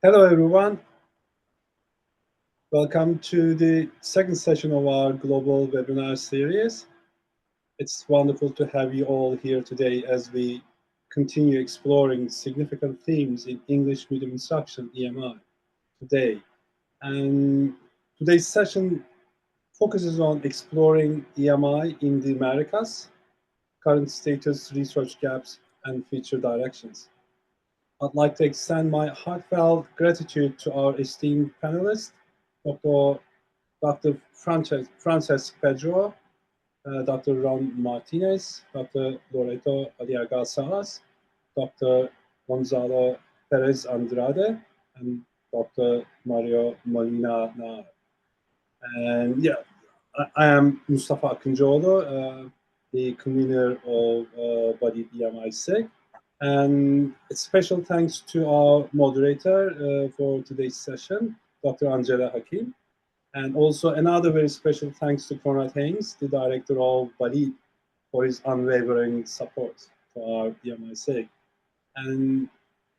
Hello, everyone. Welcome to the second session of our global webinar series. It's wonderful to have you all here today as we continue exploring significant themes in English medium instruction, EMI, today. And today's session focuses on exploring EMI in the Americas, current status, research gaps, and future directions. I'd like to extend my heartfelt gratitude to our esteemed panelists, Dr. Frances Pedro, Dr. Ron Martinez, Dr. Loreto Aliaga Salas, Dr. Gonzalo Pérez Andrade, and Dr. Mario Molina Nar. And yeah, I am Mustafa Akıncıoğlu, the convener of BALEAP EMI SIG. And special thanks to our moderator for today's session, Dr. Angela Hakim. And also another very special thanks to Conrad Heyns, the director of BALEAP, for his unwavering support for our EMI SIG. And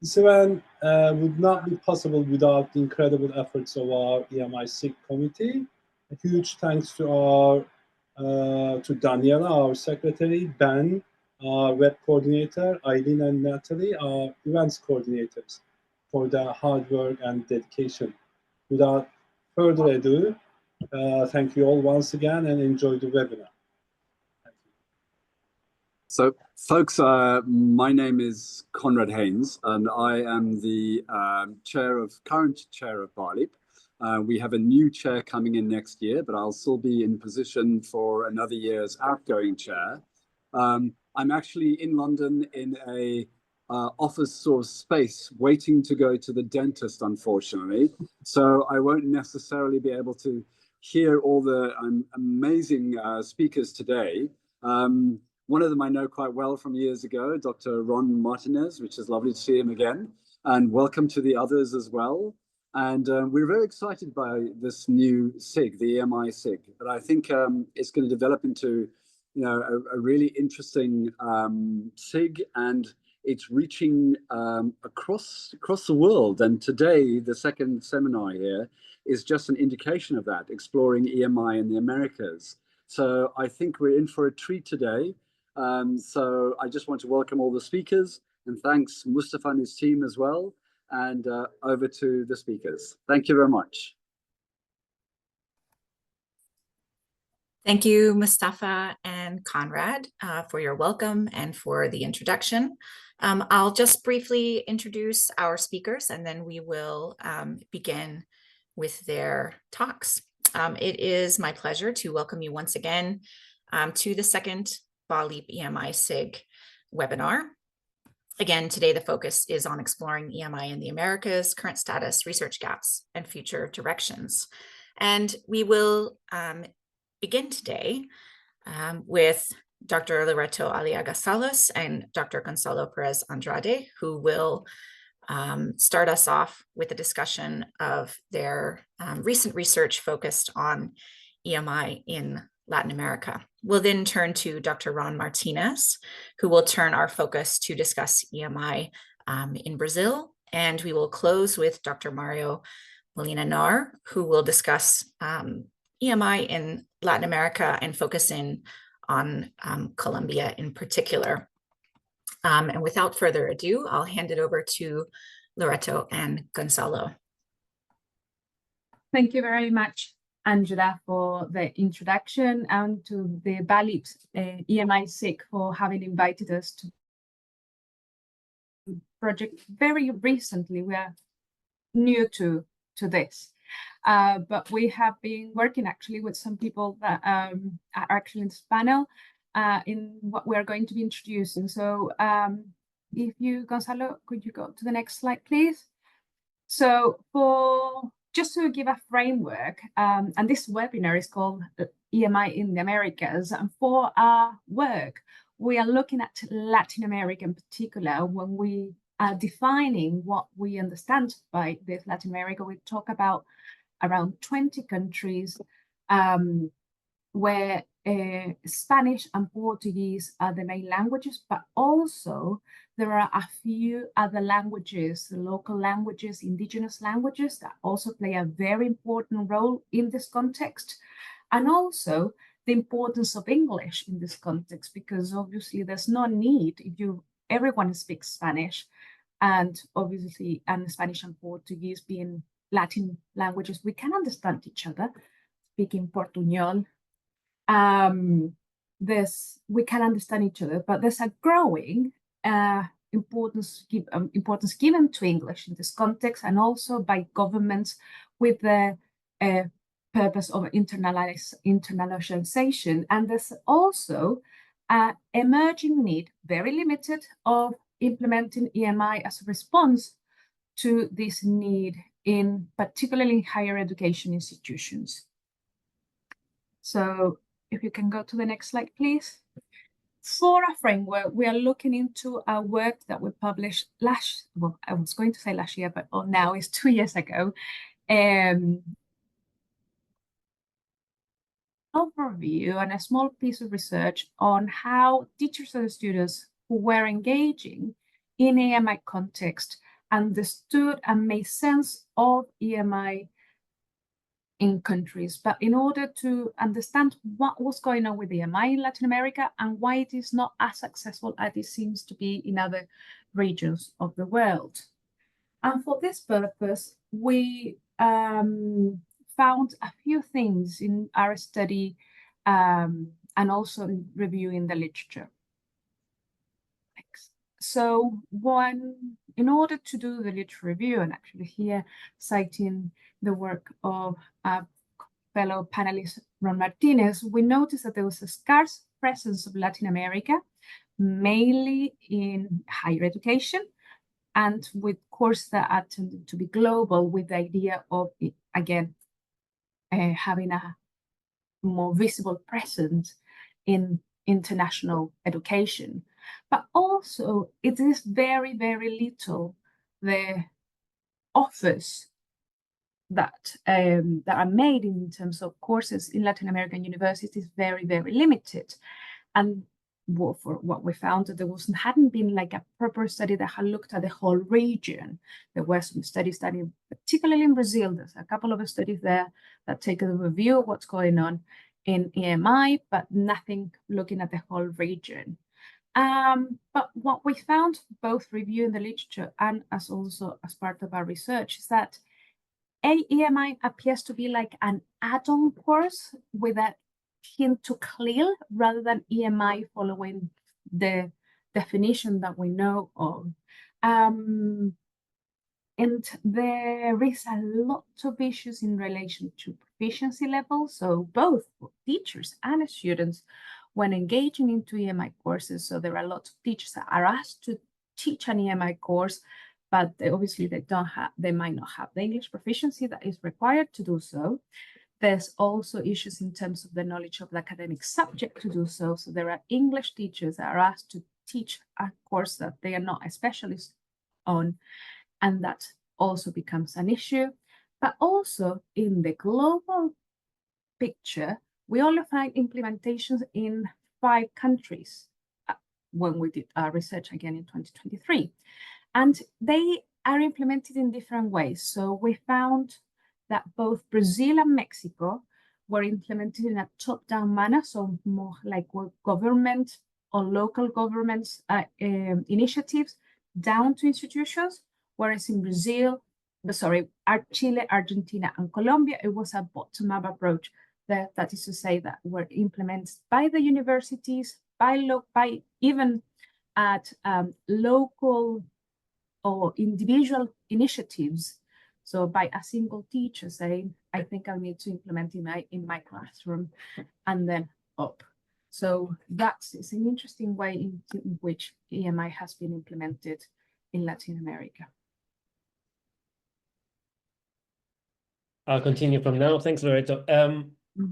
this event would not be possible without the incredible efforts of our EMI SIG committee. A huge thanks to to Daniela, our secretary, Ben, our web coordinator, Eileen and Natalie, our events coordinators, for their hard work and dedication. Without further ado, thank you all once again and enjoy the webinar. Thank you. So, folks, my name is Conrad Heyns, and I am the current chair of BALEAP. We have a new chair coming in next year, but I'll still be in position for another year as outgoing chair. I'm actually in London in a office sort of space waiting to go to the dentist, unfortunately. So I won't necessarily be able to hear all the amazing speakers today. One of them I know quite well from years ago, Dr. Ron Martinez, which is lovely to see him again. And welcome to the others as well. And we're very excited by this new SIG, the EMI SIG. But I think it's going to develop into a really interesting SIG, and it's reaching across the world. And today, the second seminar here is just an indication of that, exploring EMI in the Americas. So I think we're in for a treat today. So I just want to welcome all the speakers, and thanks Mustafa and his team as well. And over to the speakers. Thank you very much. Thank you, Mustafa and Conrad, for your welcome and for the introduction. I'll just briefly introduce our speakers, and then we will begin with their talks. It is my pleasure to welcome you once again to the second BALEAP EMI SIG webinar. Again, today the focus is on exploring EMI in the Americas, current status, research gaps, and future directions. And we will begin today with Dr. Loreto Aliaga Salas and Dr. Gonzalo Pérez Andrade, who will start us off with a discussion of their recent research focused on EMI in Latin America. We'll then turn to Dr. Ron Martinez, who will turn our focus to discuss EMI in Brazil. And we will close with Dr. Mario Molina Nar, who will discuss EMI in Latin America and focus in on Colombia in particular. And without further ado, I'll hand it over to Loreto and Gonzalo. Thank you very much, Angela, for the introduction, and to the BALEAP EMI SIG for having invited us to the project very recently. We are new to this. But we have been working actually with some people that are actually in this panel in what we are going to be introducing. So if you, Gonzalo, could you go to the next slide, please? So just to give a framework, and this webinar is called EMI in the Americas, and for our work, we are looking at Latin America in particular. When we are defining what we understand by this Latin America, we talk about around 20 countries where Spanish and Portuguese are the main languages, but also there are a few other languages, the local languages, indigenous languages, that also play a very important role in this context. And also the importance of English in this context, because obviously there's no need, if everyone speaks Spanish, and obviously, and Spanish and Portuguese being Latin languages, we can understand each other, speaking Portuñol. We can understand each other, but there's a growing importance given to English in this context, and also by governments with the purpose of internationalization. And there's also an emerging need, very limited, of implementing EMI as a response to this need in particularly higher education institutions. So if you can go to the next slide, please. For a framework, we are looking into a work that we published I was going to say last year, but now it's 2 years ago. Overview and a small piece of research on how teachers and students who were engaging in EMI context understood and made sense of EMI in countries, but in order to understand what was going on with EMI in Latin America and why it is not as successful as it seems to be in other regions of the world. And for this purpose, we found a few things in our study and also in reviewing the literature. So in order to do the literature review, and actually here citing the work of a fellow panelist, Ron Martinez, we noticed that there was a scarce presence of Latin America, mainly in higher education, and with courses that are tended to be global, with the idea of, again, having a more visible presence in international education. But also, it is very, very little the offers that are made in terms of courses in Latin American universities, very, very limited. And for what we found, that there hadn't been like a proper study that had looked at the whole region. There were some studies done, particularly in Brazil. There's a couple of studies there that take a review of what's going on in EMI, but nothing looking at the whole region. But what we found, both reviewing the literature and as part of our research, is that EMI appears to be like an add-on course with a hint to CLIL rather than EMI following the definition that we know of. And there is a lot of issues in relation to proficiency levels. So both teachers and students, when engaging into EMI courses, so there are a lot of teachers that are asked to teach an EMI course, but obviously they might not have the English proficiency that is required to do so. There's also issues in terms of the knowledge of the academic subject to do so. So there are English teachers that are asked to teach a course that they are not a specialist on, and that also becomes an issue. But also in the global picture, we only find implementations in 5 countries when we did our research again in 2023. And they are implemented in different ways. So we found that both Brazil and Mexico were implemented in a top-down manner, so more like government or local governments initiatives down to institutions, whereas in Chile, Argentina, and Colombia, it was a bottom-up approach. That is to say that were implemented by the universities, by even at local or individual initiatives. So by a single teacher saying, I think I need to implement in my classroom, and then up. So it's an interesting way in which EMI has been implemented in Latin America. I'll continue from now. Thanks, Loreto.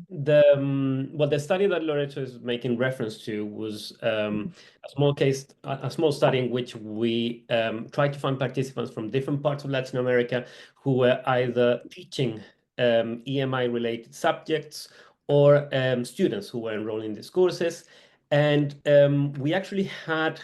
The study that Loreto is making reference to was a small study in which we tried to find participants from different parts of Latin America who were either teaching EMI related subjects or students who were enrolled in these courses. And we actually had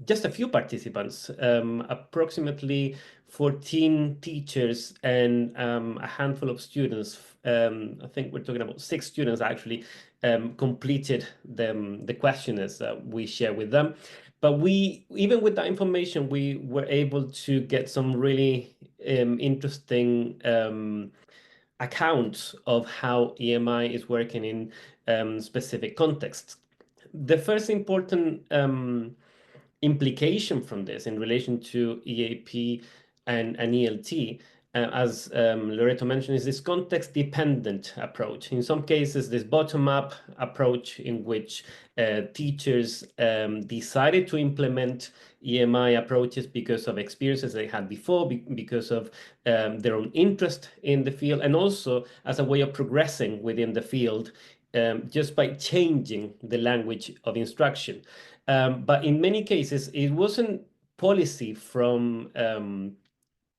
just a few participants, approximately 14 teachers and a handful of students. I think we're talking about 6 students actually completed the questionnaires that we share with them. But even with that information, we were able to get some really interesting accounts of how EMI is working in specific contexts. The first important implication from this in relation to EAP and ELT, as Loreto mentioned, is this context-dependent approach. In some cases, this bottom-up approach in which teachers decided to implement EMI approaches because of experiences they had before, because of their own interest in the field, and also as a way of progressing within the field just by changing the language of instruction. But in many cases, it wasn't policy from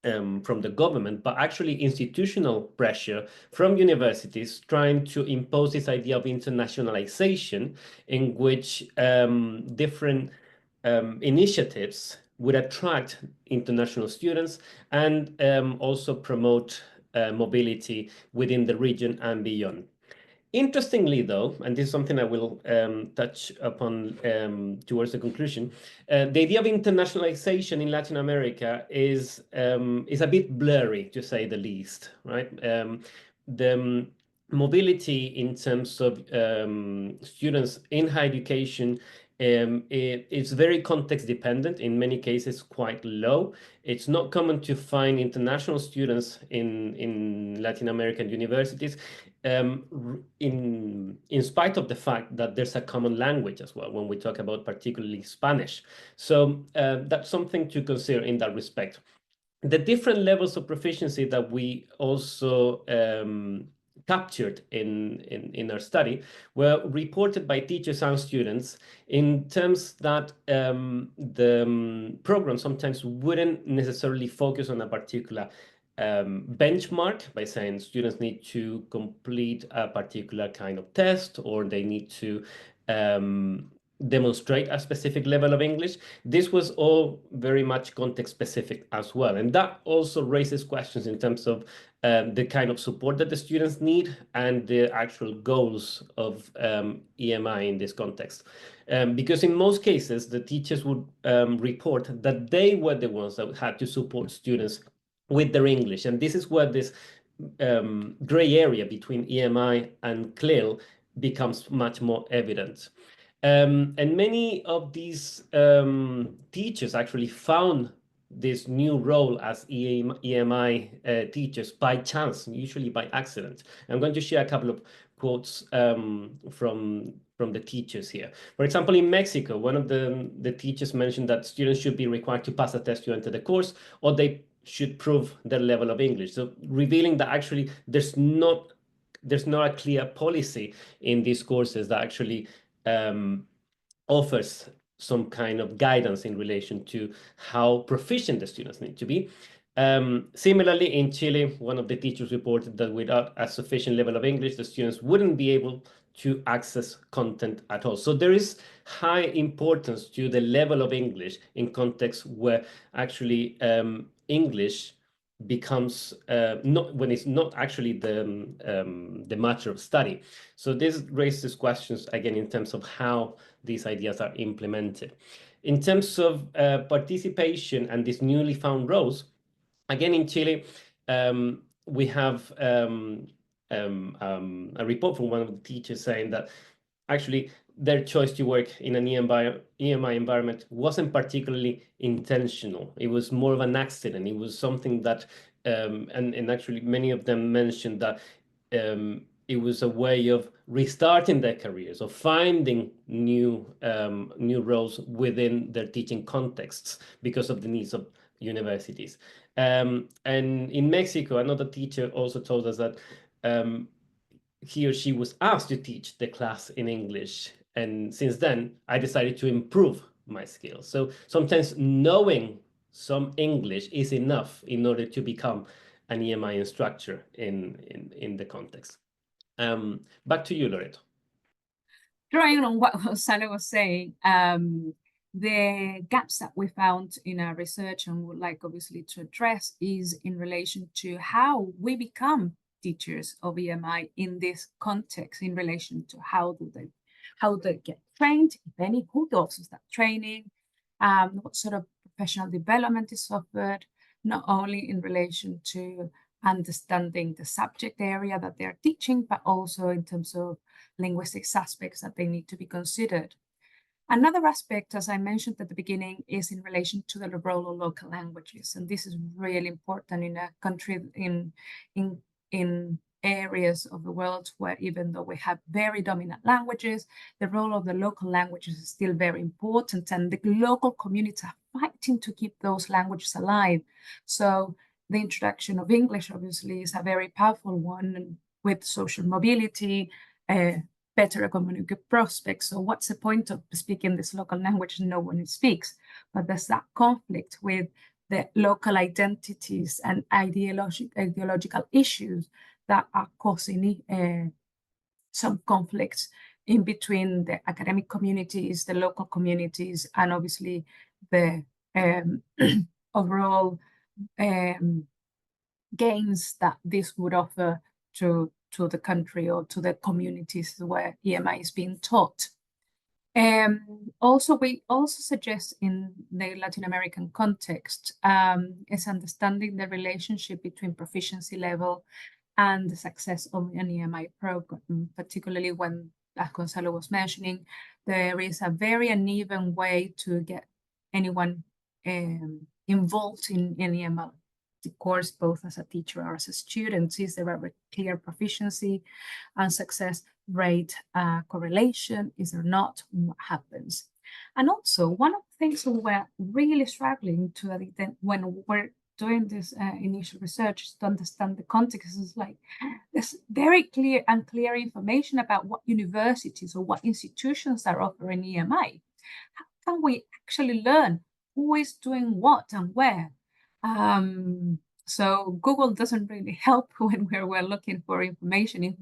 the government, but actually institutional pressure from universities trying to impose this idea of internationalization, in which different initiatives would attract international students and also promote mobility within the region and beyond. Interestingly, though, and this is something I will touch upon towards the conclusion, the idea of internationalization in Latin America is a bit blurry, to say the least, right? The mobility in terms of students in higher education it's very context dependent, in many cases quite low. It's not common to find international students in Latin American universities, in spite of the fact that there's a common language as well when we talk about particularly Spanish. So that's something to consider in that respect. The different levels of proficiency that we also captured in our study were reported by teachers and students in terms that the program sometimes wouldn't necessarily focus on a particular benchmark by saying students need to complete a particular kind of test, or they need to demonstrate a specific level of English. This was all very much context specific as well. And that also raises questions in terms of the kind of support that the students need and the actual goals of EMI in this context. Because in most cases, the teachers would report that they were the ones that had to support students with their English. And this is where this gray area between EMI and CLIL becomes much more evident. And many of these teachers actually found this new role as EMI teachers by chance, usually by accident. I'm going to share a couple of quotes from the teachers here. For example, in Mexico, one of the teachers mentioned that students should be required to pass a test to enter the course, or they should prove their level of English. So revealing that actually there's not a clear policy in these courses that actually offers some kind of guidance in relation to how proficient the students need to be. Similarly, in Chile, one of the teachers reported that without a sufficient level of English, the students wouldn't be able to access content at all. So there is high importance to the level of English in contexts where actually English becomes when it's not actually the matter of study. So this raises questions again in terms of how these ideas are implemented. In terms of participation and these newly found roles, again in Chile, we have a report from one of the teachers saying that actually their choice to work in an EMI environment wasn't particularly intentional. It was more of an accident. It was something that, and actually many of them mentioned that it was a way of restarting their careers, of finding new roles within their teaching contexts because of the needs of universities. And in Mexico, another teacher also told us that he or she was asked to teach the class in English. And since then, I decided to improve my skills. So sometimes knowing some English is enough in order to become an EMI instructor in the context. Back to you, Loreto. Drawing on what Gonzalo was saying, the gaps that we found in our research and would like obviously to address is in relation to how we become teachers of EMI in this context, in relation to how they get trained, if any, who does that training, what sort of professional development is offered, not only in relation to understanding the subject area that they're teaching, but also in terms of linguistics aspects that they need to be considered. Another aspect, as I mentioned at the beginning, is in relation to the role of local languages. And this is really important in a country, in areas of the world where, even though we have very dominant languages, the role of the local languages is still very important. And the local communities are fighting to keep those languages alive. So the introduction of English, obviously, is a very powerful one with social mobility, better economic prospects. So what's the point of speaking this local language no one speaks? But there's that conflict with the local identities and ideological issues that are causing some conflicts in between the academic communities, the local communities, and obviously the overall gains that this would offer to the country or to the communities where EMI is being taught. Also, we also suggest in the Latin American context is understanding the relationship between proficiency level and the success of an EMI program, particularly when, as Gonzalo was mentioning, there is a very uneven way to get anyone involved in EMI. Of course, both as a teacher or as a student, is there a clear proficiency and success rate correlation? Is there not? What happens? And also, one of the things we're really struggling to when we're doing this initial research is to understand the context. Is like there's very unclear information about what universities or what institutions are offering EMI. How can we actually learn who is doing what and where? So Google doesn't really help when we're looking for information. If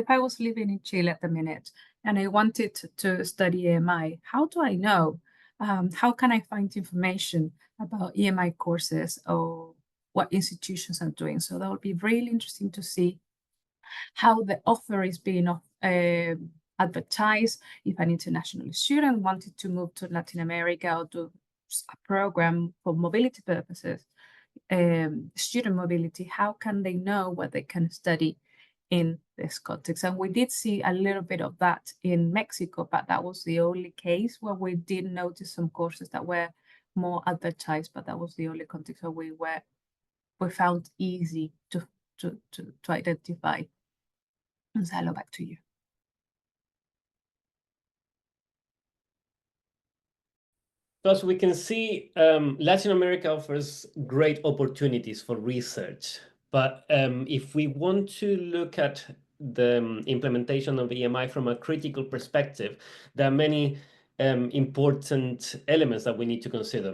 I was living in Chile at the minute and I wanted to study EMI, how do I know? How can I find information about EMI courses or what institutions are doing? So that would be really interesting to see how the offer is being advertised. If an international student wanted to move to Latin America or do a program for mobility purposes, student mobility, how can they know what they can study in this context? And we did see a little bit of that in Mexico, but that was the only case where we did notice some courses that were more advertised, but that was the only context where we found easy to identify. Gonzalo, back to you. As we can see, Latin America offers great opportunities for research. But if we want to look at the implementation of EMI from a critical perspective, there are many important elements that we need to consider.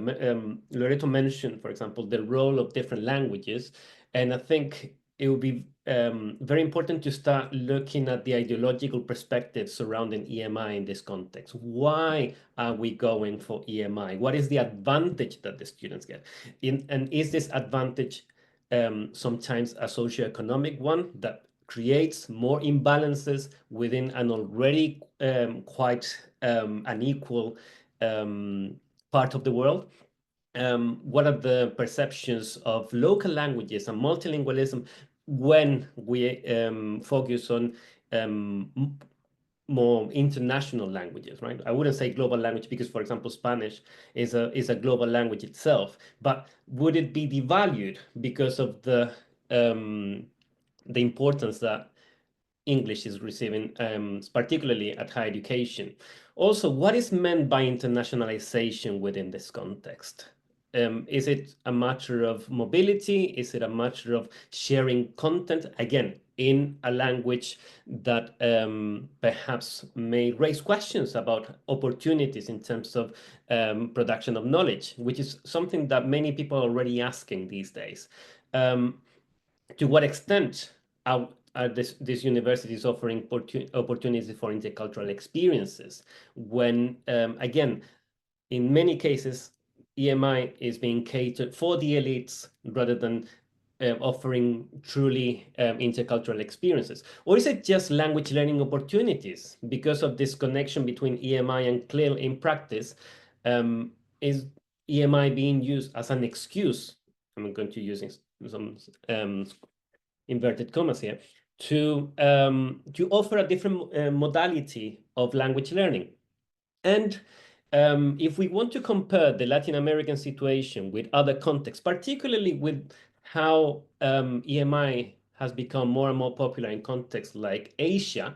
Loreto mentioned, for example, the role of different languages. And I think it would be very important to start looking at the ideological perspective surrounding EMI in this context. Why are we going for EMI? What is the advantage that the students get? And is this advantage sometimes a socioeconomic one that creates more imbalances within an already quite unequal part of the world? What are the perceptions of local languages and multilingualism when we focus on more international languages, right? I wouldn't say global language because, for example, Spanish is a global language itself, but would it be devalued because of the importance that English is receiving, particularly at higher education? Also, what is meant by internationalization within this context? Is it a matter of mobility? Is it a matter of sharing content, again, in a language that perhaps may raise questions about opportunities in terms of production of knowledge, which is something that many people are already asking these days. To what extent are these universities offering opportunities for intercultural experiences when, again, in many cases, EMI is being catered for the elites rather than offering truly intercultural experiences? Or is it just language learning opportunities? Because of this connection between EMI and CLIL in practice, is EMI being used as an excuse, I'm going to use some inverted commas here, to offer a different modality of language learning? And if we want to compare the Latin American situation with other contexts, particularly with how EMI has become more and more popular in contexts like Asia,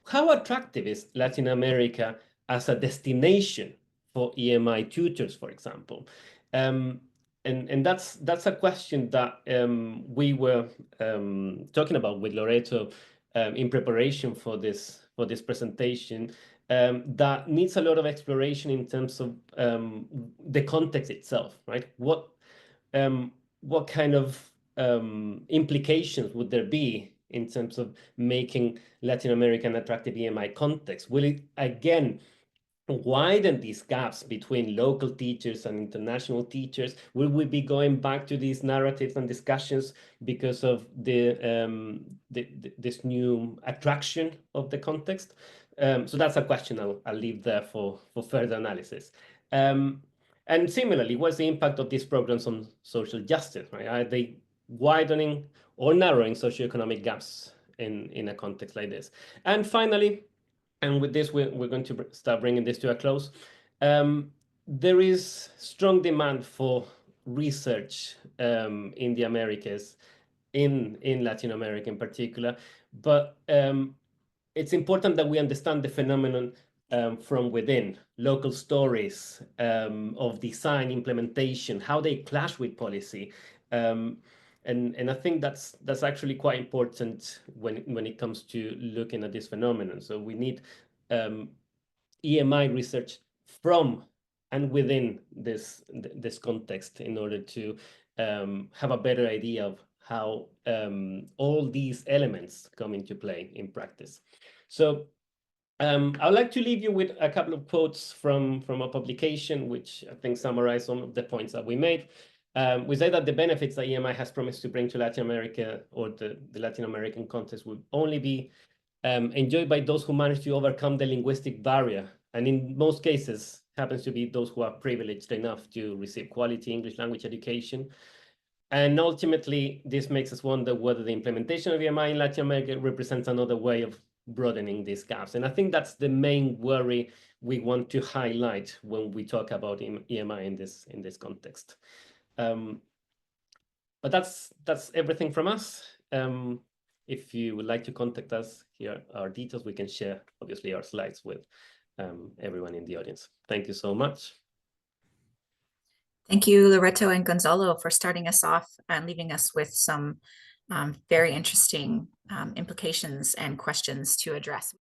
how attractive is Latin America as a destination for EMI tutors, for example? And that's a question that we were talking about with Loreto in preparation for this presentation. That needs a lot of exploration in terms of the context itself, right? What kind of implications would there be in terms of making Latin America an attractive EMI context? Will it, again, widen these gaps between local teachers and international teachers? Will we be going back to these narratives and discussions because of this new attraction of the context? So that's a question I'll leave there for further analysis. And similarly, what's the impact of these programs on social justice, right? Are they widening or narrowing socioeconomic gaps in a context like this? And finally, and with this, we're going to start bringing this to a close. There is strong demand for research in the Americas, in Latin America in particular, but it's important that we understand the phenomenon from within, local stories of design, implementation, how they clash with policy. And I think that's actually quite important when it comes to looking at this phenomenon. So we need EMI research from and within this context in order to have a better idea of how all these elements come into play in practice. So I'd like to leave you with a couple of quotes from a publication, which I think summarize some of the points that we made. We say that the benefits that EMI has promised to bring to Latin America, or the Latin American context, would only be enjoyed by those who manage to overcome the linguistic barrier. And in most cases, happens to be those who are privileged enough to receive quality English language education. And ultimately, this makes us wonder whether the implementation of EMI in Latin America represents another way of broadening these gaps. And I think that's the main worry we want to highlight when we talk about EMI in this context. But that's everything from us. If you would like to contact us, here are our details. We can share, obviously, our slides with everyone in the audience. Thank you so much. Thank you, Loreto and Gonzalo, for starting us off and leaving us with some very interesting implications and questions to address.